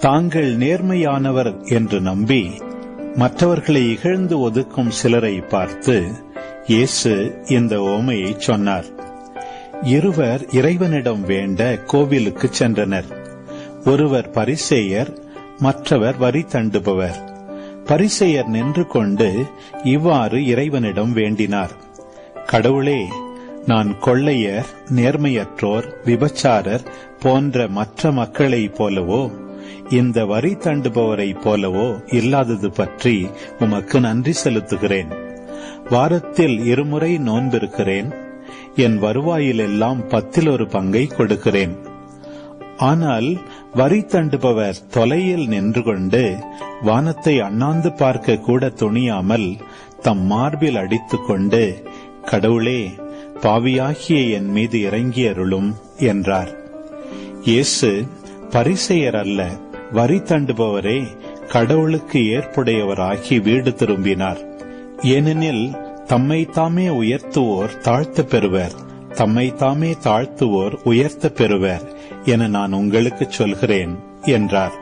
தாங்கள் நேர்மையானவர் என்று நம்பி மற்றவர்களை இகழ்ந்து ஒதுக்கும் சிலரை பார்த்து இயேசு இந்த உவமையை சொன்னார். இருவர் இறைவனிடம் வேண்ட கோவிலுக்கு சென்றனர். ஒருவர் பரிசேயர், மற்றவர் வரி தண்டுபவர். பரிசேயர் நின்று கொண்டு இவ்வாறு இறைவனிடம் வேண்டினார்: கடவுளே, நான் கொள்ளையர், நேர்மையற்றோர், விபச்சாரர் போன்ற மற்ற மக்களைப் போலவோ இந்த வரி தண்டுபவரைப் போலவோ இல்லாதது பற்றி உமக்கு நன்றி செலுத்துகிறேன். வாரத்தில் 2 முறை நோன்பிருக்கிறேன். என் வருவாயிலெல்லாம் 10 பங்கை கொடுக்கிறேன். ஆனால் வரி தண்டுபவர் தொலையில் நின்று கொண்டு வானத்தை அண்ணாந்து பார்க்க கூட துணியாமல் தம் மார்பில் அடித்துக் கொண்டு, கடவுளே, பாவியாகிய என் மீது இறங்கி அருளும் என்றார். இயேசு பரிசேயர் அல்ல, வரி தண்டுபவரே கடவுளுக்கு ஏற்புடையவராகி வீடு திரும்பினார். ஏனெனில் தம்மைத்தாமே உயர்த்துவோர் தாழ்த்த பெறுவர், தம்மைத்தாமே தாழ்த்துவோர் உயர்த்த பெறுவர் என நான் உங்களுக்கு சொல்கிறேன் என்றார்.